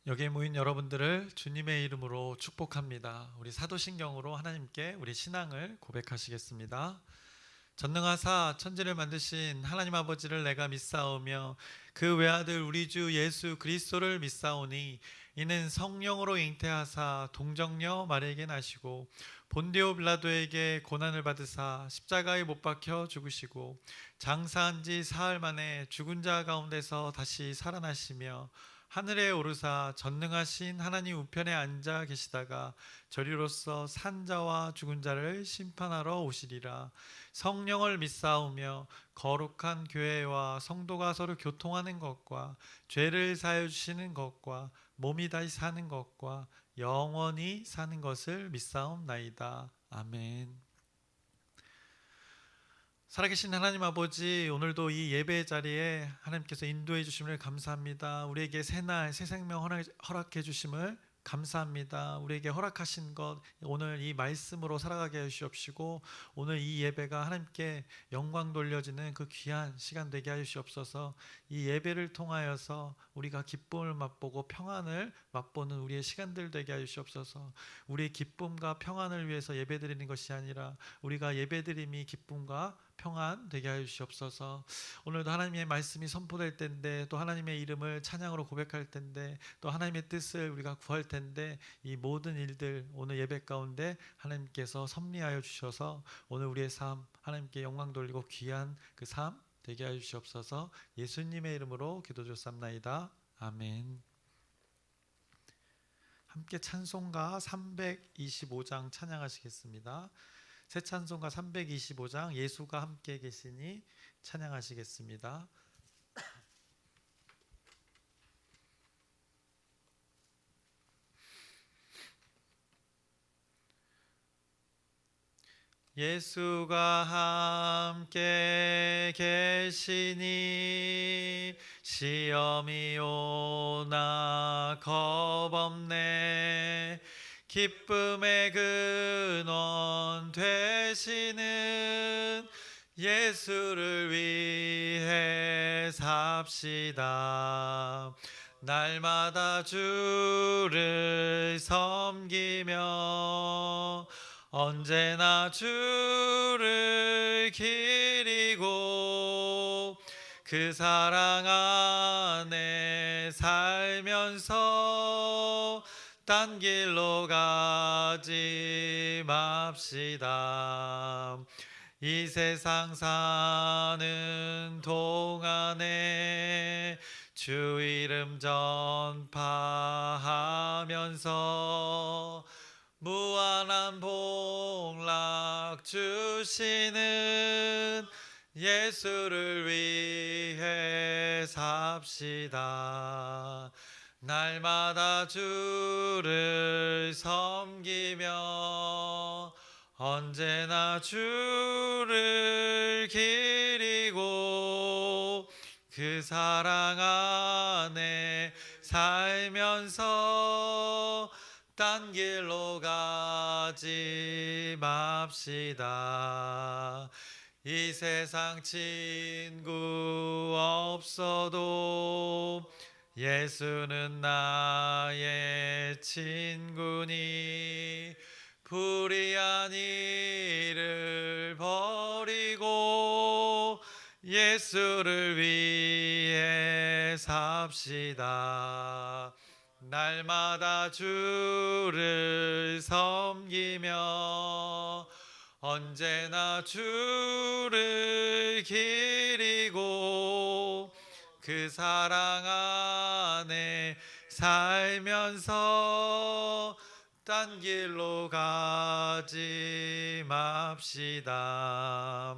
여기에 모인 여러분들을 주님의 이름으로 축복합니다. 우리 사도신경으로 하나님께 우리 신앙을 고백하시겠습니다. 전능하사 천지를 만드신 하나님 아버지를 내가 믿사오며 그 외아들 우리 주 예수 그리스도를 믿사오니 이는 성령으로 잉태하사 동정녀 마리에게 나시고 본디오 빌라도에게 고난을 받으사 십자가에 못 박혀 죽으시고 장사한 지 사흘 만에 죽은 자 가운데서 다시 살아나시며 하늘에 오르사 전능하신 하나님 우편에 앉아 계시다가 저리로서 산 자와 죽은 자를 심판하러 오시리라. 성령을 믿사오며 거룩한 교회와 성도가 서로 교통하는 것과 죄를 사하여 주시는 것과 몸이 다시 사는 것과 영원히 사는 것을 믿사옵나이다. 아멘. 살아계신 하나님 아버지, 오늘도 이 예배 자리에 하나님께서 인도해 주심을 감사합니다. 우리에게 새날 새 생명 허락해 주심을 감사합니다. 우리에게 허락하신 것, 오늘 이 말씀으로 살아가게 해주시옵시고 오늘 이 예배가 하나님께 영광 돌려지는 그 귀한 시간 되게 하시옵소서. 이 예배를 통하여서 우리가 기쁨을 맛보고 평안을 맛보는 우리의 시간들 되게 하시옵소서. 우리의 기쁨과 평안을 위해서 예배드리는 것이 아니라 우리가 예배드림이 기쁨과 평안 되게 하여 주시옵소서. 오늘도 하나님의 말씀이 선포될 텐데, 또 하나님의 이름을 찬양으로 고백할 텐데, 또 하나님의 뜻을 우리가 구할 텐데, 이 모든 일들 오늘 예배 가운데 하나님께서 섭리하여 주셔서 오늘 우리의 삶 하나님께 영광 돌리고 귀한 그 삶 되게 하여 주시옵소서. 예수님의 이름으로 기도드렸사옵나이다. 아멘. 함께 찬송가 325장 찬양하시겠습니다. 새 찬송가 325장 예수가 함께 계시니 찬양하시겠습니다. 예수가 함께 계시니 시험이 오나 겁없네. 기쁨의 근원 되시는 예수를 위해 삽시다. 날마다 주를 섬기며 언제나 주를 기리고 그 사랑 안에 살면서 딴 길로 가지 맙시다. 이 세상 사는 동안에 주 이름 전파하면서 무한한 복락 주시는 예수를 위해 삽시다. 날마다 주를 섬기며 언제나 주를 기리고 그 사랑 안에 살면서 딴 길로 가지 맙시다. 이 세상 친구 없어도 예수는 나의 친구니 불의한 일을 버리고 예수를 위해 삽시다. 날마다 주를 섬기며 언제나 주를 기리고 그 사랑 안에 살면서 딴 길로 가지 맙시다.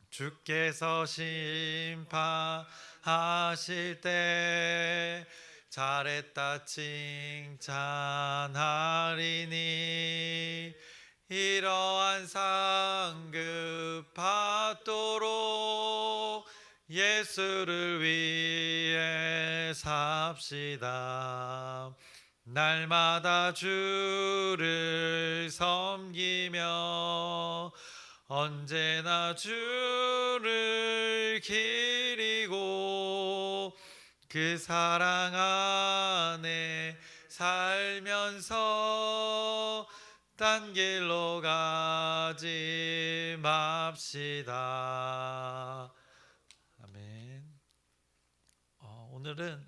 주께서 심판하실 때 잘했다 칭찬하리니 이러한 상급 받도록 예수를 위해 삽시다. 날마다 주를 섬기며 언제나 주를 기리고 그 사랑 안에 살면서 딴 길로 가지 맙시다. 아멘.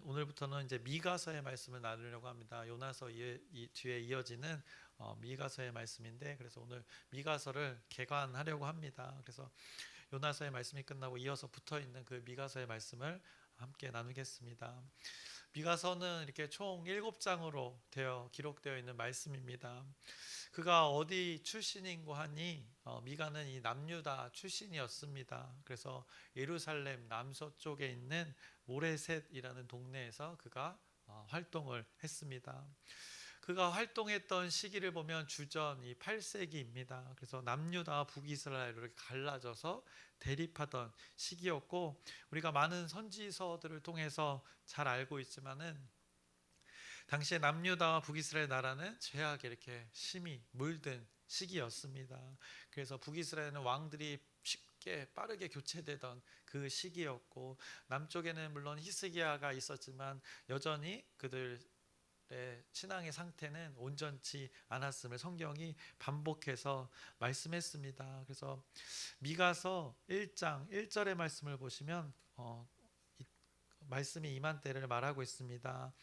오늘부터는 이제 미가서의 말씀을 나누려고 합니다. 요나서 뒤에 이어지는 미가서의 말씀인데, 그래서 오늘 미가서를 개관하려고 합니다. 그래서 요나서의 말씀이 끝나고 이어서 붙어 있는 그 미가서의 말씀을 함께 나누겠습니다. 미가서는 이렇게 총 7장으로 기록되어 있는 말씀입니다. 그가 어디 출신인고 하니 미가는 이 남유다 출신이었습니다. 그래서 예루살렘 남서쪽에 있는 모레셋이라는 동네에서 그가 활동을 했습니다. 그가 활동했던 시기를 보면 주전 8세기입니다. 그래서 남유다와 북이스라엘로 이렇게 갈라져서 대립하던 시기였고, 우리가 많은 선지서들을 통해서 잘 알고 있지만은 당시에 남유다와 북이스라엘 나라는 죄악에 이렇게 심히 물든 시기였습니다. 그래서 북이스라엘은 왕들이 쉽게 빠르게 교체되던 그 시기였고, 남쪽에는 물론 히스기야가 있었지만 여전히 그들의 신앙의 상태는 온전치 않았음을 성경이 반복해서 말씀했습니다. 그래서 미가서 1장 1절의 말씀을 보시면 말씀이 임한 때를 말하고 있습니다.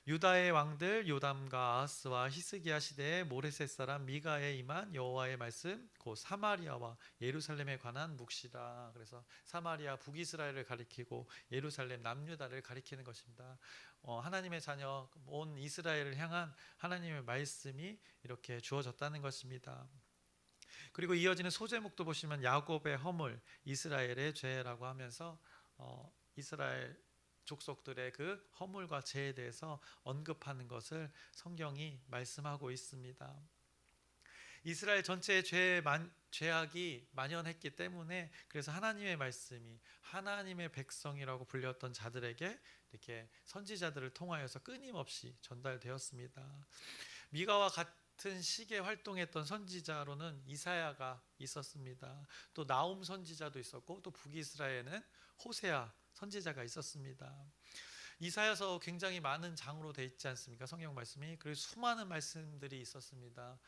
유다의 왕들 요담과 아하스와 히스기야 시대에 모레셋 사람 미가에 임한 여호와의 말씀 곧 사마리아와 예루살렘에 관한 묵시라. 그래서 사마리아 북이스라엘을 가리키고 예루살렘 남유다를 가리키는 것입니다. 하나님의 자녀 온 이스라엘을 향한 하나님의 말씀이 이렇게 주어졌다는 것입니다. 그리고 이어지는 소제목도 보시면 야곱의 허물 이스라엘의 죄라고 하면서 이스라엘 족속들의 그 허물과 죄에 대해서 언급하는 것을 성경이 말씀하고 있습니다. 이스라엘 전체의 죄악이 만연했기 때문에 그래서 하나님의 말씀이 하나님의 백성이라고 불렸던 자들에게 이렇게 선지자들을 통하여서 끊임없이 전달되었습니다. 미가와 같은 시기에 활동했던 선지자로는 이사야가 있었습니다. 또 나움 선지자도 있었고, 또 북이스라엘에는 호세아 선지자가 있었습니다. 이사야서 굉장히 많은 장으로 되어 있지 않습니까? 성경 말씀이. 그리고 수많은 말씀들이 있었습니다.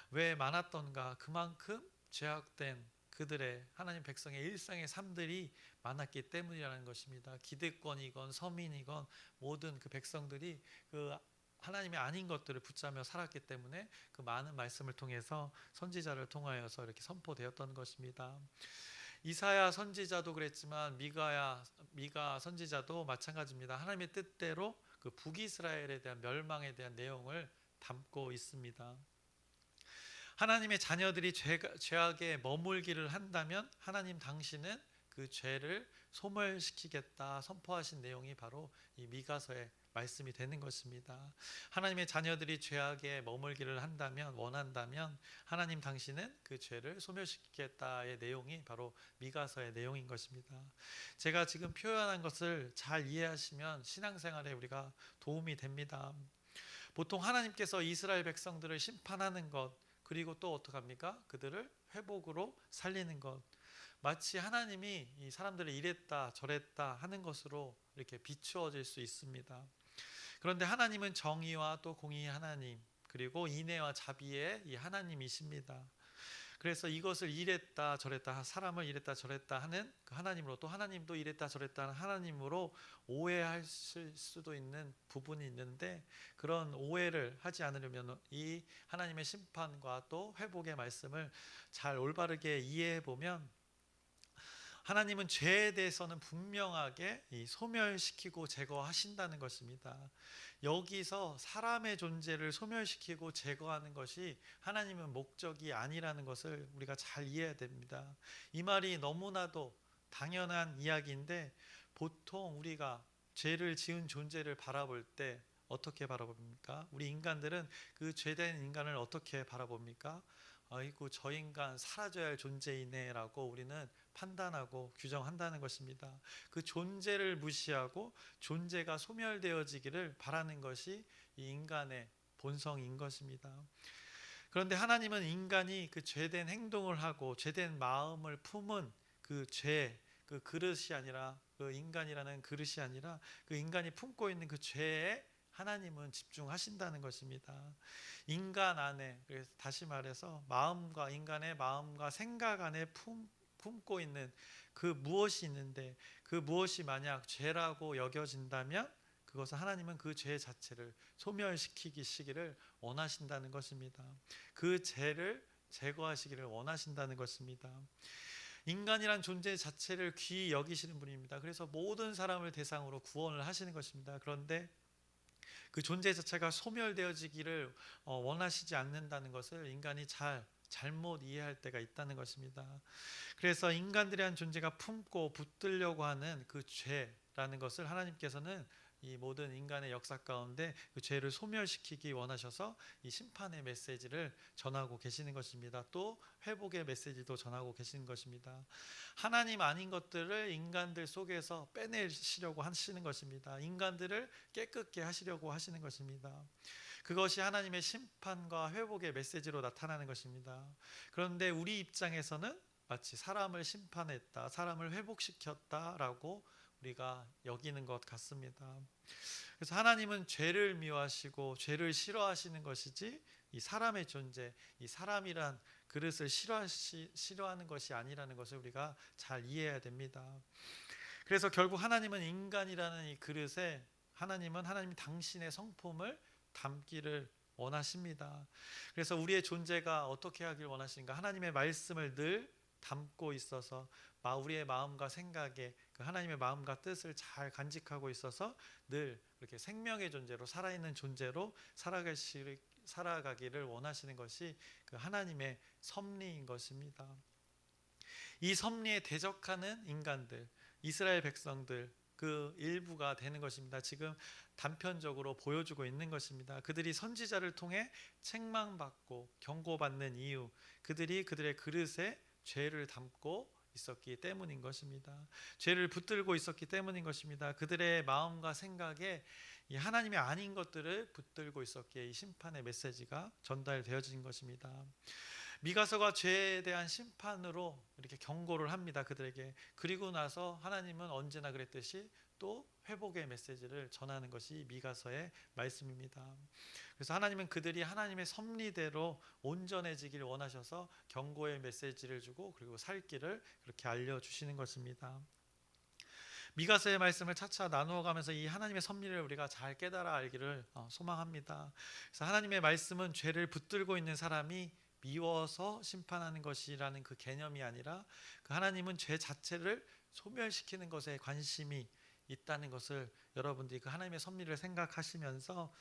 왜 많았던가? 그만큼 죄악된 그들의 하나님 백성의 일상의 삶들이 많았기 때문이라는 것입니다. 기득권이건 서민이건 모든 그 백성들이 그 하나님이 아닌 것들을 붙잡며 살았기 때문에 그 많은 말씀을 통해서 선지자를 통하여서 이렇게 선포되었던 것입니다. 이사야 선지자도 그랬지만 미가 선지자도 마찬가지입니다. 하나님의 뜻대로 그 북이스라엘에 대한 멸망에 대한 내용을 담고 있습니다. 하나님의 자녀들이 죄악에 머물기를 한다면 하나님 당신은 그 죄를 소멸시키겠다 선포하신 내용이 바로 이 미가서의 말씀이 되는 것입니다. 하나님의 자녀들이 죄악에 머물기를 원한다면 하나님 당신은 그 죄를 소멸시키겠다의 내용이 바로 미가서의 내용인 것입니다. 제가 지금 표현한 것을 잘 이해하시면 신앙생활에 우리가 도움이 됩니다. 보통 하나님께서 이스라엘 백성들을 심판하는 것, 그리고 또 어떡합니까? 그들을 회복으로 살리는 것, 마치 하나님이 이 사람들을 이랬다 저랬다 하는 것으로 이렇게 비추어질 수 있습니다. 그런데 하나님은 정의와 또 공의의 하나님, 그리고 인애와 자비의 이 하나님이십니다. 그래서 이것을 이랬다 저랬다, 사람을 이랬다 저랬다 하는 그 하나님으로, 또 하나님도 이랬다 저랬다 하는 하나님으로 오해하실 수도 있는 부분이 있는데, 그런 오해를 하지 않으려면 이 하나님의 심판과 또 회복의 말씀을 잘 올바르게 이해해 보면, 하나님은 죄에 대해서는 분명하게 소멸시키고 제거하신다는 것입니다. 여기서 사람의 존재를 소멸시키고 제거하는 것이 하나님은 목적이 아니라는 것을 우리가 잘 이해해야 됩니다. 이 말이 너무나도 당연한 이야기인데, 보통 우리가 죄를 지은 존재를 바라볼 때 어떻게 바라봅니까? 우리 인간들은 그 죄된 인간을 어떻게 바라봅니까? 아이고, 저 인간 사라져야 할 존재이네 라고 우리는 판단하고 규정한다는 것입니다. 그 존재를 무시하고 존재가 소멸되어지기를 바라는 것이 이 인간의 본성인 것입니다. 그런데 하나님은 인간이 그 죄된 행동을 하고 죄된 마음을 품은 그 죄, 그 인간이라는 그릇이 아니라 그 인간이 품고 있는 그 죄에 하나님은 집중하신다는 것입니다. 인간 안에, 그래서 다시 말해서 마음과 인간의 마음과 생각 안에 품고 있는 그 무엇이 있는데, 그 무엇이 만약 죄라고 여겨진다면 그것은 하나님은 그 죄 자체를 소멸시키기를 원하신다는 것입니다. 그 죄를 제거하시기를 원하신다는 것입니다. 인간이란 존재 자체를 귀히 여기시는 분입니다. 그래서 모든 사람을 대상으로 구원을 하시는 것입니다. 그런데 그 존재 자체가 소멸되어지기를 원하시지 않는다는 것을 인간이 잘못 이해할 때가 있다는 것입니다. 그래서 인간들의 한 존재가 품고 붙들려고 하는 그 죄라는 것을 하나님께서는 이 모든 인간의 역사 가운데 그 죄를 소멸시키기 원하셔서 이 심판의 메시지를 전하고 계시는 것입니다. 또 회복의 메시지도 전하고 계시는 것입니다. 하나님 아닌 것들을 인간들 속에서 빼내시려고 하시는 것입니다. 인간들을 깨끗게 하시려고 하시는 것입니다. 그것이 하나님의 심판과 회복의 메시지로 나타나는 것입니다. 그런데 우리 입장에서는 마치 사람을 심판했다, 사람을 회복시켰다라고 우리가 여기는 것 같습니다. 그래서 하나님은 죄를 미워하시고 죄를 싫어하시는 것이지 이 사람의 존재, 이 사람이란 그릇을 싫어하는 것이 아니라는 것을 우리가 잘 이해해야 됩니다. 그래서 결국 하나님은 인간이라는 이 그릇에 하나님 당신의 성품을 담기를 원하십니다. 그래서 우리의 존재가 어떻게 하길 원하시는가? 하나님의 말씀을 늘 담고 있어서 우리의 마음과 생각에 그 하나님의 마음과 뜻을 잘 간직하고 있어서 늘 이렇게 생명의 존재로 살아있는 존재로 살아가기를 원하시는 것이 그 하나님의 섭리인 것입니다. 이 섭리에 대적하는 인간들, 이스라엘 백성들 그 일부가 되는 것입니다. 지금 단편적으로 보여주고 있는 것입니다. 그들이 선지자를 통해 책망받고 경고받는 이유, 그들이 그들의 그릇에 죄를 담고 있었기 때문인 것입니다. 죄를 붙들고 있었기 때문인 것입니다. 그들의 마음과 생각에 이 하나님이 아닌 것들을 붙들고 있었기에 이 심판의 메시지가 전달되어진 것입니다. 미가서가 죄에 대한 심판으로 이렇게 경고를 합니다. 그들에게. 그리고 나서 하나님은 언제나 그랬듯이 또 회복의 메시지를 전하는 것이 미가서의 말씀입니다. 그래서 하나님은 그들이 하나님의 섭리대로 온전해지기를 원하셔서 경고의 메시지를 주고 그리고 살 길을 그렇게 알려주시는 것입니다. 미가서의 말씀을 차차 나누어가면서 이 하나님의 섭리를 우리가 잘 깨달아 알기를 소망합니다. 그래서 하나님의 말씀은 죄를 붙들고 있는 사람이 미워서 심판하는 것이라는 그 개념이 아니라 그 하나님은 죄 자체를 소멸시키는 것에 관심이 있다는 것을 여러분들이 그 하나님의 섭리를 생각하시면서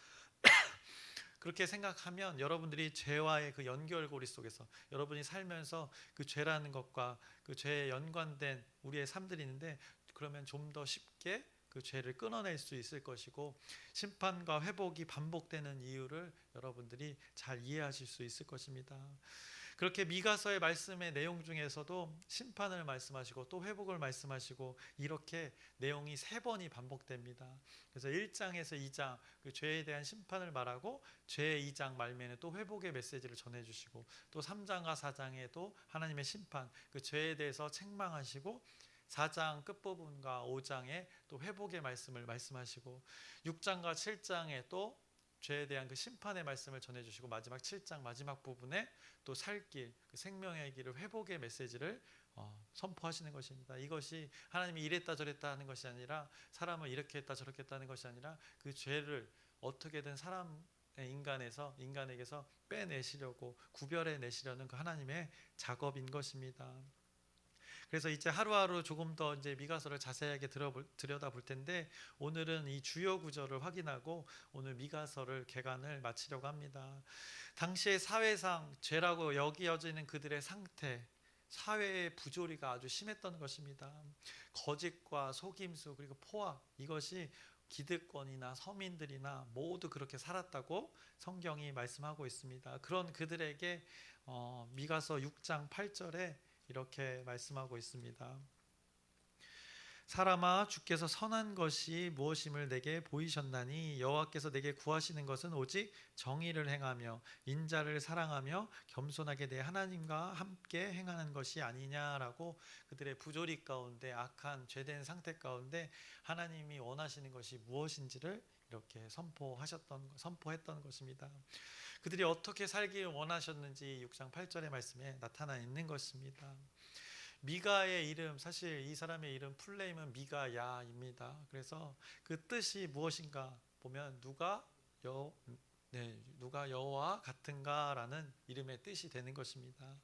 그렇게 생각하면 여러분들이 죄와의 그 연결고리 속에서 여러분이 살면서 그 죄라는 것과 그 죄에 연관된 우리의 삶들이 있는데 그러면 좀 더 쉽게 그 죄를 끊어낼 수 있을 것이고 심판과 회복이 반복되는 이유를 여러분들이 잘 이해하실 수 있을 것입니다. 그렇게 미가서의 말씀의 내용 중에서도 심판을 말씀하시고 또 회복을 말씀하시고 이렇게 내용이 3번이 반복됩니다. 그래서 1장에서 2장 그 죄에 대한 심판을 말하고 죄의 2장 말미에는 또 회복의 메시지를 전해주시고 또 3장과 4장에도 하나님의 심판 그 죄에 대해서 책망하시고 4장 끝부분과 5장에 또 회복의 말씀을 말씀하시고 6장과 7장에 또 죄에 대한 그 심판의 말씀을 전해주시고 마지막 7장 마지막 부분에 또 살길 그 생명의 길을 회복의 메시지를 선포하시는 것입니다. 이것이 하나님이 이랬다 저랬다 하는 것이 아니라 사람을 이렇게 했다 저렇게 했다는 것이 아니라 그 죄를 어떻게든 인간에게서 빼내시려고 구별해내시려는 그 하나님의 작업인 것입니다. 그래서 이제 하루하루 조금 더 이제 미가서를 자세하게 들여다볼 텐데 오늘은 이 주요 구절을 확인하고 오늘 미가서를 개관을 마치려고 합니다. 당시의 사회상 죄라고 여겨지는 그들의 상태, 사회의 부조리가 아주 심했던 것입니다. 거짓과 속임수 그리고 포악 이것이 기득권이나 서민들이나 모두 그렇게 살았다고 성경이 말씀하고 있습니다. 그런 그들에게 미가서 6장 8절에 이렇게 말씀하고 있습니다. 사람아 주께서 선한 것이 무엇임을 내게 보이셨나니 여호와께서 내게 구하시는 것은 오직 정의를 행하며 인자를 사랑하며 겸손하게 내 하나님과 함께 행하는 것이 아니냐라고 그들의 부조리 가운데 악한 죄된 상태 가운데 하나님이 원하시는 것이 무엇인지를 이렇게 선포했던 것입니다. 그들이 어떻게 살기를 원하셨는지 6장 8절의 말씀에 나타나 있는 것입니다. 미가의 이름, 사실 이 사람의 이름 풀네임은 미가야입니다. 그래서 그 뜻이 무엇인가 보면 누가 여호와 같은가라는 이름의 뜻이 되는 것입니다.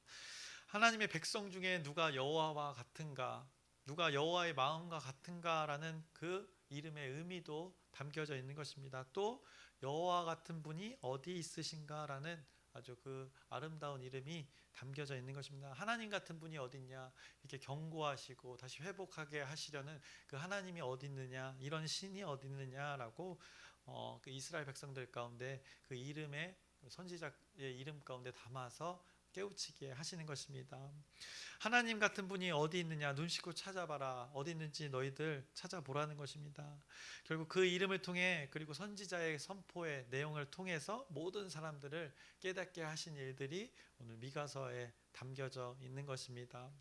하나님의 백성 중에 누가 여호와와 같은가, 누가 여호와의 마음과 같은가라는 그 이름의 의미도 담겨져 있는 것입니다. 또 여호와 같은 분이 어디 있으신가라는 아주 그 아름다운 이름이 담겨져 있는 것입니다. 하나님 같은 분이 어디 있냐, 이렇게 경고하시고 다시 회복하게 하시려는 그 하나님이 어디 있느냐, 이런 신이 어디 있느냐라고 그 이스라엘 백성들 가운데 그 이름의 선지자의 이름 가운데 담아서 깨우치게 하시는 것입니다. 하나님 같은 분이 어디 있느냐, 눈 씻고 찾아봐라, 어디 있는지 너희들 찾아보라는 것입니다. 결국 그 이름을 통해, 그리고 선지자의 선포의 내용을 통해서 모든 사람들을 깨닫게 하신 일들이 오늘 미가서에 담겨져 있는 것입니다.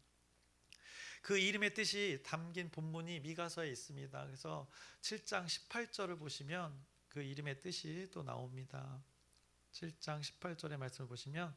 그 이름의 뜻이 담긴 본문이 미가서에 있습니다. 그래서 7장 18절을 보시면 그 이름의 뜻이 또 나옵니다. 7장 18절의 말씀을 보시면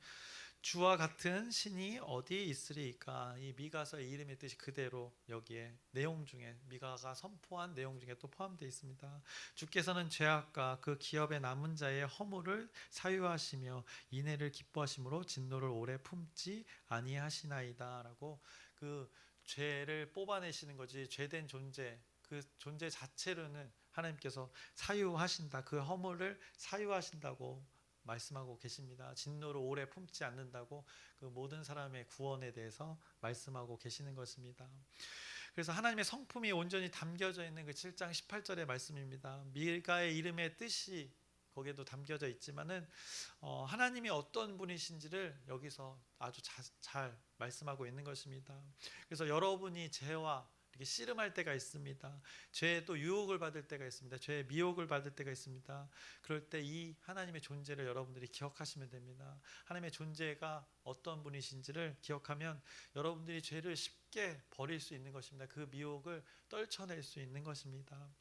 주와 같은 신이 어디 있으리까. 이 미가서의 이름의 뜻이 그대로 여기에 내용 중에, 미가가 선포한 내용 중에 또 포함되어 있습니다. 주께서는 죄악과 그 기업에 남은 자의 허물을 사유하시며 인애를 기뻐하심으로 진노를 오래 품지 아니하시나이다 라고, 그 죄를 뽑아내시는 거지, 죄된 존재, 그 존재 자체로는 하나님께서 사유하신다, 그 허물을 사유하신다고 말씀하고 계십니다. 진노를 오래 품지 않는다고 그 모든 사람의 구원에 대해서 말씀하고 계시는 것입니다. 그래서 하나님의 성품이 온전히 담겨져 있는 그 7장 18절의 말씀입니다. 미가의 이름의 뜻이 거기에도 담겨져 있지만은 하나님이 어떤 분이신지를 여기서 아주 잘 말씀하고 있는 것입니다. 그래서 여러분이 죄와 이렇게 씨름할 때가 있습니다. 죄에 또 유혹을 받을 때가 있습니다. 죄에 미혹을 받을 때가 있습니다. 그럴 때 이 하나님의 존재를 여러분들이 기억하시면 됩니다. 하나님의 존재가 어떤 분이신지를 기억하면 여러분들이 죄를 쉽게 버릴 수 있는 것입니다. 그 미혹을 떨쳐낼 수 있는 것입니다.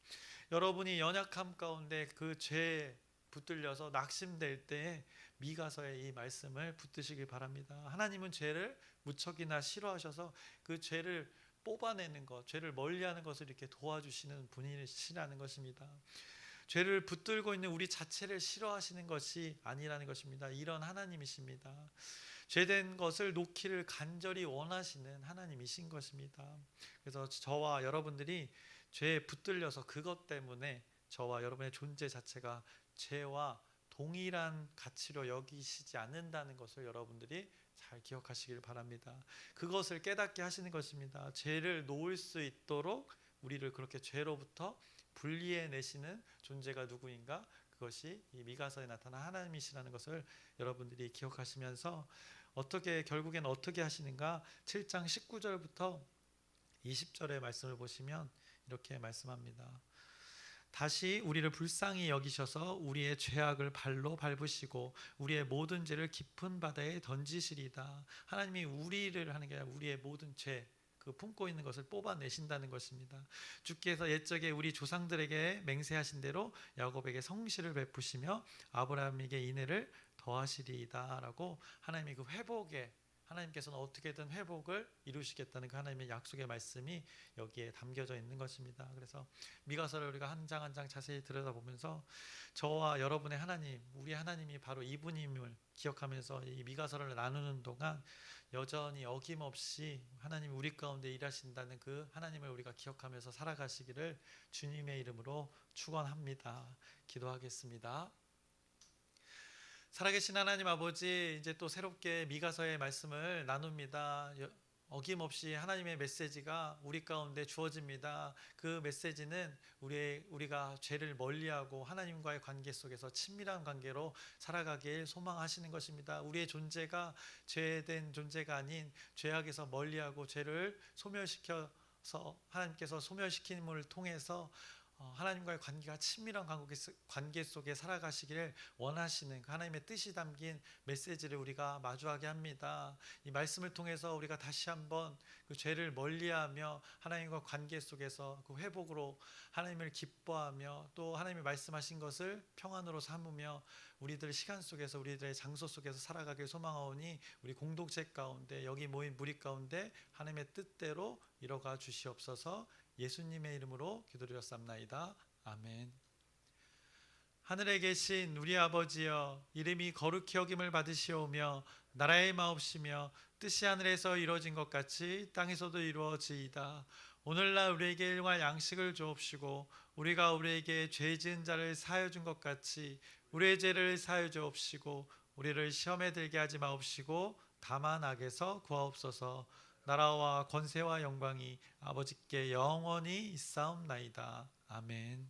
여러분이 연약함 가운데 그 죄에 붙들려서 낙심될 때에 미가서의 이 말씀을 붙드시길 바랍니다. 하나님은 죄를 무척이나 싫어하셔서 그 죄를 뽑아내는 것, 죄를 멀리하는 것을 이렇게 도와주시는 분이시라는 것입니다. 죄를 붙들고 있는 우리 자체를 싫어하시는 것이 아니라는 것입니다. 이런 하나님이십니다. 죄된 것을 놓기를 간절히 원하시는 하나님이신 것입니다. 그래서 저와 여러분들이 죄에 붙들려서 그것 때문에 저와 여러분의 존재 자체가 죄와 동일한 가치로 여기시지 않는다는 것을 여러분들이 잘 기억하시길 바랍니다. 그것을 깨닫게 하시는 것입니다. 죄를 놓을 수 있도록 우리를 그렇게 죄로부터 분리해 내시는 존재가 누구인가? 그것이 이 미가서에 나타난 하나님이시라는 것을 여러분들이 기억하시면서 결국엔 어떻게 하시는가? 7장 19절부터 20절의 말씀을 보시면 이렇게 말씀합니다. 다시 우리를 불쌍히 여기셔서 우리의 죄악을 발로 밟으시고 우리의 모든 죄를 깊은 바다에 던지시리다. 하나님이 우리를 하는 게 아니라 우리의 모든 죄, 그 품고 있는 것을 뽑아내신다는 것입니다. 주께서 옛적에 우리 조상들에게 맹세하신 대로 야곱에게 성실을 베푸시며 아브라함에게 인애를 더하시리이다 라고, 하나님이 그 회복에, 하나님께서는 어떻게든 회복을 이루시겠다는 그 하나님의 약속의 말씀이 여기에 담겨져 있는 것입니다. 그래서 미가서를 우리가 한 장 한 장 자세히 들여다보면서 저와 여러분의 하나님, 우리 하나님이 바로 이분임을 기억하면서 이 미가서를 나누는 동안 여전히 어김없이 하나님이 우리 가운데 일하신다는 그 하나님을 우리가 기억하면서 살아가시기를 주님의 이름으로 축원합니다. 기도하겠습니다. 살아계신 하나님 아버지, 이제 또 새롭게 미가서의 말씀을 나눕니다. 어김없이 하나님의 메시지가 우리 가운데 주어집니다. 그 메시지는 우리가 죄를 멀리하고 하나님과의 관계 속에서 친밀한 관계로 살아가길 소망하시는 것입니다. 우리의 존재가 죄된 존재가 아닌 죄악에서 멀리하고 죄를 소멸시켜서 하나님께서 소멸시킴을 통해서 하나님과의 관계가 친밀한 관계 속에 살아가시기를 원하시는 그 하나님의 뜻이 담긴 메시지를 우리가 마주하게 합니다. 이 말씀을 통해서 우리가 다시 한번 그 죄를 멀리하며 하나님과 관계 속에서 그 회복으로 하나님을 기뻐하며 또 하나님이 말씀하신 것을 평안으로 삼으며 우리들 시간 속에서 우리들의 장소 속에서 살아가길 소망하오니 우리 공동체 가운데 여기 모인 무리 가운데 하나님의 뜻대로 이뤄가 주시옵소서. 예수님의 이름으로 기도드렸사옵나이다. 아멘. 하늘에 계신 우리 아버지여, 이름이 거룩히 여김을 받으시오며 나라의 마옵시며 뜻이 하늘에서 이루어진 것 같이 땅에서도 이루어지이다. 오늘날 우리에게 일용할 양식을 주옵시고 우리가 우리에게 죄 지은 자를 사하여 준 것 같이 우리의 죄를 사하여 주옵시고 우리를 시험에 들게 하지 마옵시고 다만 악에서 구하옵소서. 나라와 권세와 영광이 아버지께 영원히 있사옵나이다. 아멘.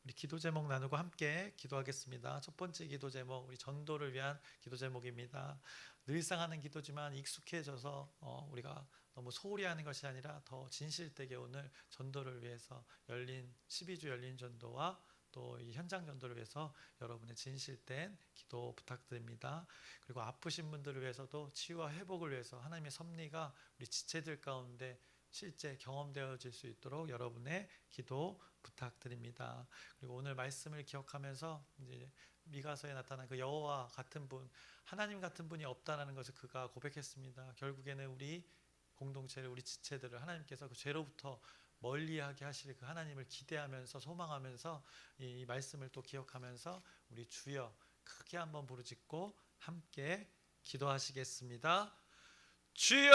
우리 기도 제목 나누고 함께 기도하겠습니다. 첫 번째 기도 제목, 우리 전도를 위한 기도 제목입니다. 늘상 하는 기도지만 익숙해져서 우리가 너무 소홀히 하는 것이 아니라 더 진실되게 오늘 전도를 위해서 열린 12주 열린 전도와 또 이 현장 전도를 위해서 여러분의 진실된 기도 부탁드립니다. 그리고 아프신 분들을 위해서도 치유와 회복을 위해서 하나님의 섭리가 우리 지체들 가운데 실제 경험되어질 수 있도록 여러분의 기도 부탁드립니다. 그리고 오늘 말씀을 기억하면서 이제 미가서에 나타난 그 여호와 같은 분, 하나님 같은 분이 없다라는 것을 그가 고백했습니다. 결국에는 우리 공동체를, 우리 지체들을 하나님께서 그 죄로부터 멀리하게 하실 그 하나님을 기대하면서 소망하면서 이 말씀을 또 기억하면서 우리 주여 크게 한번 부르짖고 함께 기도하시겠습니다. 주여!